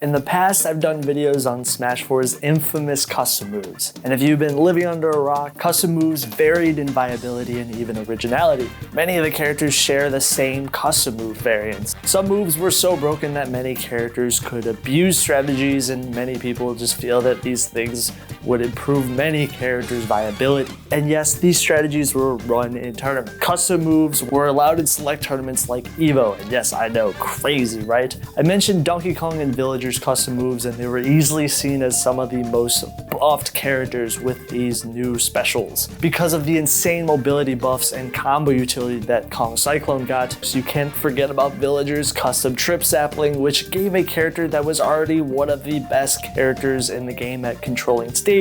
In the past, I've done videos on Smash 4's infamous custom moves, and if you've been living under a rock, custom moves varied in viability and even originality. Many of the characters share the same custom move variants. Some moves were so broken that many characters could abuse strategies, and many people just feel that these things would improve many characters' viability. And yes, these strategies were run in tournaments. Custom moves were allowed in select tournaments like EVO, and yes, I know, crazy, right? I mentioned Donkey Kong and Villagers custom moves, and they were easily seen as some of the most buffed characters with these new specials. Because of the insane mobility buffs and combo utility that Kong Cyclone got, so you can't forget about Villagers custom Trip Sapling, which gave a character that was already one of the best characters in the game at controlling stage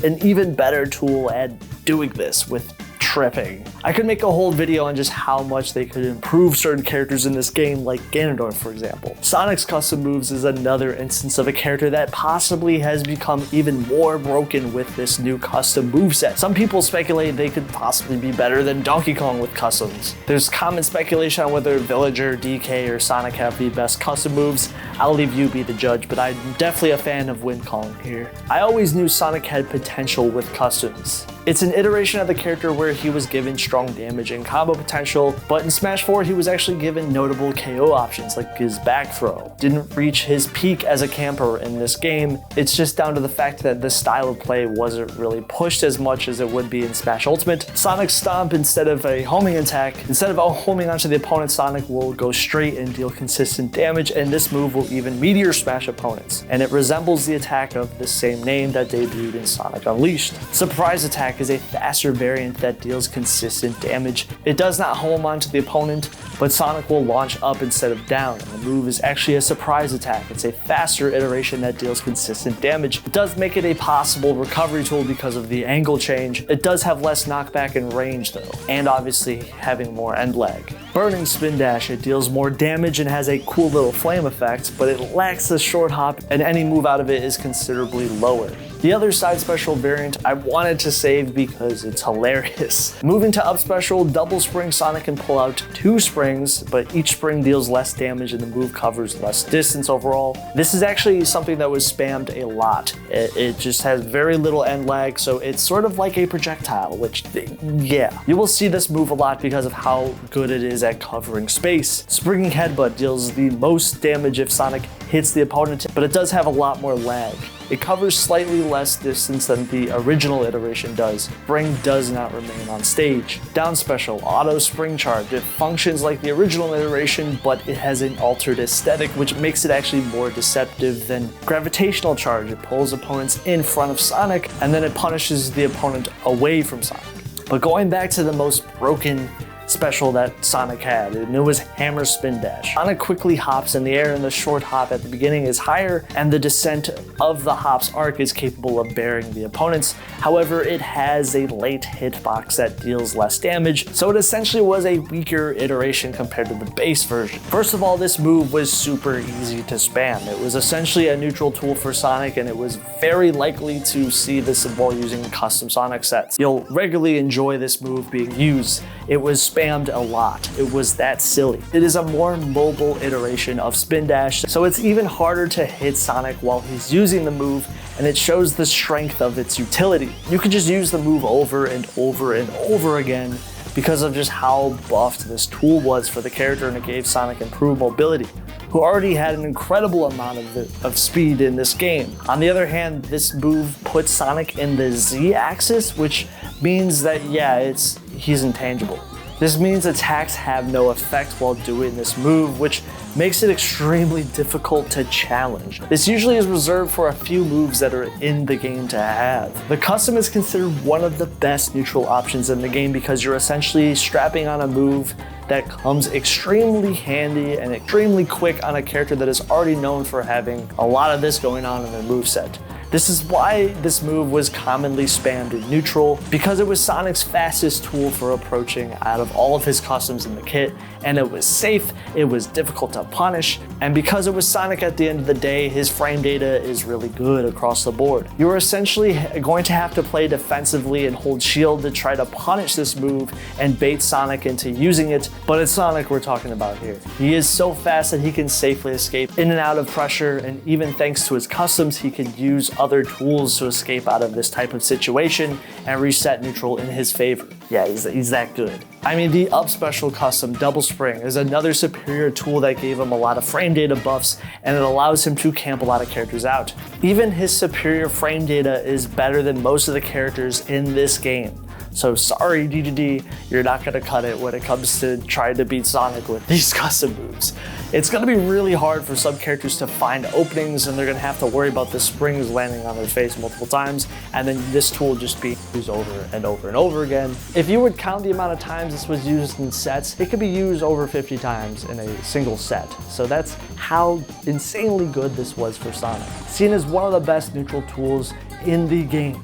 an even better tool at doing this with tripping. I could make a whole video on just how much they could improve certain characters in this game, like Ganondorf for example. Sonic's custom moves is another instance of a character that possibly has become even more broken with this new custom moveset. Some people speculate they could possibly be better than Donkey Kong with customs. There's common speculation on whether Villager, DK, or Sonic have the best custom moves. I'll leave you be the judge, but I'm definitely a fan of Wind Kong here. I always knew Sonic had potential with customs. It's an iteration of the character where he was given strong damage and combo potential, but in Smash 4 he was actually given notable KO options like his back throw. Didn't reach his peak as a camper in this game. It's just down to the fact that this style of play wasn't really pushed as much as it would be in Smash Ultimate. Sonic's Stomp, instead of a homing attack, instead of homing onto the opponent, Sonic will go straight and deal consistent damage, and this move will even meteor smash opponents. And it resembles the attack of the same name that debuted in Sonic Unleashed. Surprise Attack is a faster variant that deals consistent damage. It does not home onto the opponent, but Sonic will launch up instead of down, and the move is actually a surprise attack. It's a faster iteration that deals consistent damage. It does make it a possible recovery tool because of the angle change. It does have less knockback and range though, and obviously having more end lag. Burning Spin Dash, it deals more damage and has a cool little flame effect, but it lacks the short hop, and any move out of it is considerably lower. The other side special variant I wanted to save because it's hilarious. Moving to up special, double spring, Sonic can pull out 2 springs, but each spring deals less damage and the move covers less distance overall. This is actually something that was spammed a lot. It just has very little end lag, so it's sort of like a projectile, which, yeah. You will see this move a lot because of how good it is at covering space. Springing Headbutt deals the most damage if Sonic hits the opponent, but it does have a lot more lag. It covers slightly less distance than the original iteration does. Spring does not remain on stage. Down special, Auto Spring Charge. It functions like the original iteration, but it has an altered aesthetic, which makes it actually more deceptive than Gravitational Charge. It pulls opponents in front of Sonic, and then it punishes the opponent away from Sonic. But going back to the most broken special that Sonic had, and it was Hammer Spin Dash. Sonic quickly hops in the air, and the short hop at the beginning is higher, and the descent of the hop's arc is capable of burying the opponents. However, it has a late hitbox that deals less damage, so it essentially was a weaker iteration compared to the base version. First of all, this move was super easy to spam. It was essentially a neutral tool for Sonic, and it was very likely to see this while using custom Sonic sets. You'll regularly enjoy this move being used. It was spammed a lot. It was that silly. It is a more mobile iteration of Spin Dash, so it's even harder to hit Sonic while he's using the move, and it shows the strength of its utility. You can just use the move over and over and over again because of just how buffed this tool was for the character, and it gave Sonic improved mobility, who already had an incredible amount of speed in this game. On the other hand, this move puts Sonic in the Z-axis, which means that, yeah, he's intangible. This means attacks have no effect while doing this move, which makes it extremely difficult to challenge. This usually is reserved for a few moves that are in the game to have. The custom is considered one of the best neutral options in the game because you're essentially strapping on a move that comes extremely handy and extremely quick on a character that is already known for having a lot of this going on in their moveset. This is why this move was commonly spammed in neutral, because it was Sonic's fastest tool for approaching out of all of his customs in the kit, and it was safe, it was difficult to punish, and because it was Sonic at the end of the day, his frame data is really good across the board. You are essentially going to have to play defensively and hold shield to try to punish this move and bait Sonic into using it, but it's Sonic we're talking about here. He is so fast that he can safely escape in and out of pressure, and even thanks to his customs, he can use other tools to escape out of this type of situation and reset neutral in his favor. Yeah, he's that good. I mean, the up special custom Double Spring is another superior tool that gave him a lot of frame data buffs, and it allows him to camp a lot of characters out. Even his superior frame data is better than most of the characters in this game. So sorry DDD, you're not gonna cut it when it comes to trying to beat Sonic with these custom moves. It's gonna be really hard for some characters to find openings, and they're gonna have to worry about the springs landing on their face multiple times, and then this tool just being used over and over and over again. If you would count the amount of times this was used in sets, it could be used over 50 times in a single set. So that's how insanely good this was for Sonic. Seen as one of the best neutral tools in the game.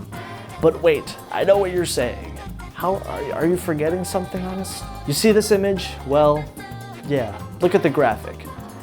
But wait, I know what you're saying. How are you forgetting something on this? You see this image? Well, yeah, look at the graphic.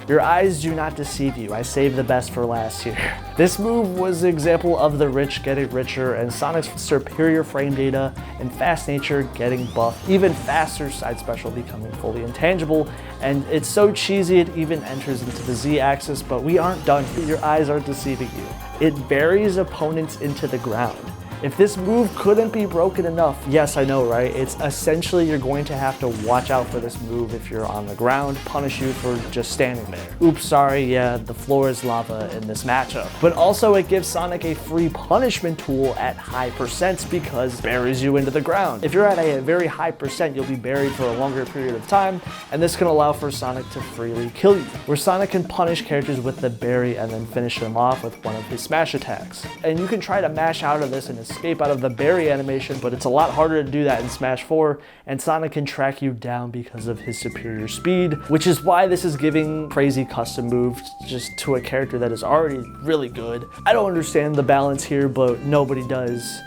Your eyes do not deceive you. I saved the best for last here. This move was an example of the rich getting richer and Sonic's superior frame data and fast nature getting buffed, even faster side special becoming fully intangible, and it's so cheesy it even enters into the Z-axis, but we aren't done. Your eyes aren't deceiving you. It buries opponents into the ground. If this move couldn't be broken enough, yes, I know, right? It's essentially you're going to have to watch out for this move if you're on the ground, punish you for just standing there. Oops, sorry, yeah, the floor is lava in this matchup. But also it gives Sonic a free punishment tool at high percents because it buries you into the ground. If you're at a very high percent, you'll be buried for a longer period of time, and this can allow for Sonic to freely kill you, where Sonic can punish characters with the bury and then finish them off with one of his smash attacks. And you can try to mash out of this and escape out of the bury animation, but it's a lot harder to do that in Smash 4, and Sonic can track you down because of his superior speed, which is why this is giving crazy custom moves just to a character that is already really good. I don't understand the balance here, but nobody does.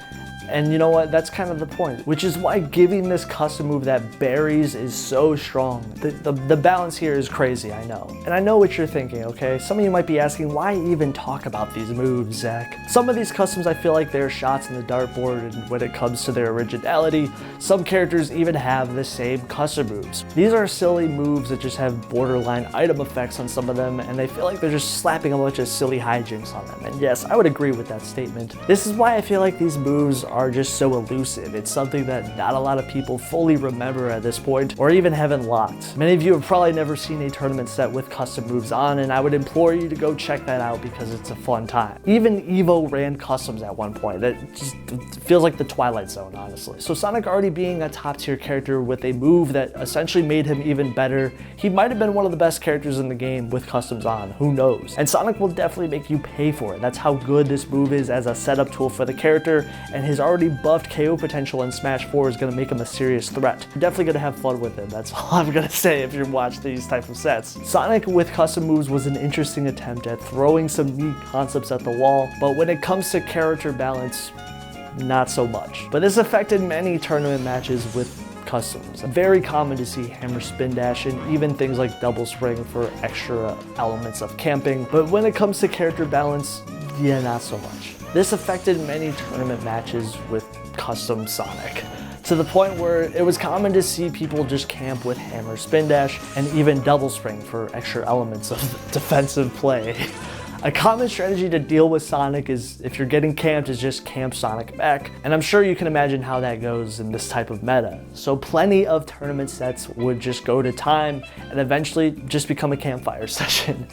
And you know what, that's kind of the point, which is why giving this custom move that buries is so strong. The balance here is crazy, I know. And I know what you're thinking, okay? Some of you might be asking, why even talk about these moves, Zach? Some of these customs I feel like they're shots in the dartboard, and when it comes to their originality, some characters even have the same custom moves. These are silly moves that just have borderline item effects on some of them, and they feel like they're just slapping a bunch of silly hijinks on them. And yes, I would agree with that statement. This is why I feel like these moves are just so elusive. It's something that not a lot of people fully remember at this point, or even have unlocked. Many of you have probably never seen a tournament set with custom moves on, and I would implore you to go check that out because it's a fun time. Even Evo ran customs at one point. That just feels like the Twilight Zone, honestly. So Sonic already being a top tier character with a move that essentially made him even better, he might have been one of the best characters in the game with customs on, who knows? And Sonic will definitely make you pay for it. That's how good this move is as a setup tool for the character, and his already buffed KO potential in Smash 4 is going to make him a serious threat. You're definitely going to have fun with him. That's all I'm going to say if you watch these type of sets. Sonic with custom moves was an interesting attempt at throwing some neat concepts at the wall, but when it comes to character balance, not so much. But this affected many tournament matches with customs. Very common to see hammer spin dash and even things like double spring for extra elements of camping, but when it comes to character balance, yeah, not so much. This affected many tournament matches with custom Sonic, to the point where it was common to see people just camp with hammer spin dash and even double spring for extra elements of defensive play. A common strategy to deal with Sonic is, if you're getting camped, is just camp Sonic back, and I'm sure you can imagine how that goes in this type of meta. So plenty of tournament sets would just go to time and eventually just become a campfire session.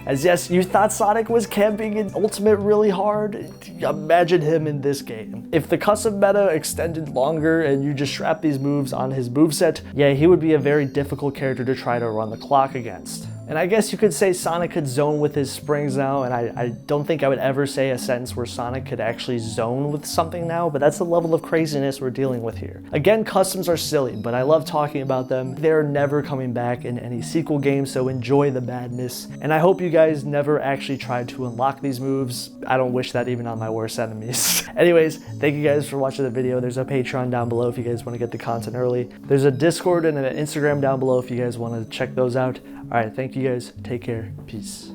As yes, you thought Sonic was camping in Ultimate really hard? Imagine him in this game. If the custom meta extended longer and you just strap these moves on his moveset, yeah, he would be a very difficult character to try to run the clock against. And I guess you could say Sonic could zone with his springs now, and I don't think I would ever say a sentence where Sonic could actually zone with something now, but that's the level of craziness we're dealing with here. Again, customs are silly, but I love talking about them. They're never coming back in any sequel game, so enjoy the madness. And I hope you guys never actually tried to unlock these moves. I don't wish that even on my worst enemies. Anyways, thank you guys for watching the video. There's a Patreon down below if you guys want to get the content early. There's a Discord and an Instagram down below if you guys want to check those out. All right, thank you guys. Take care. Peace.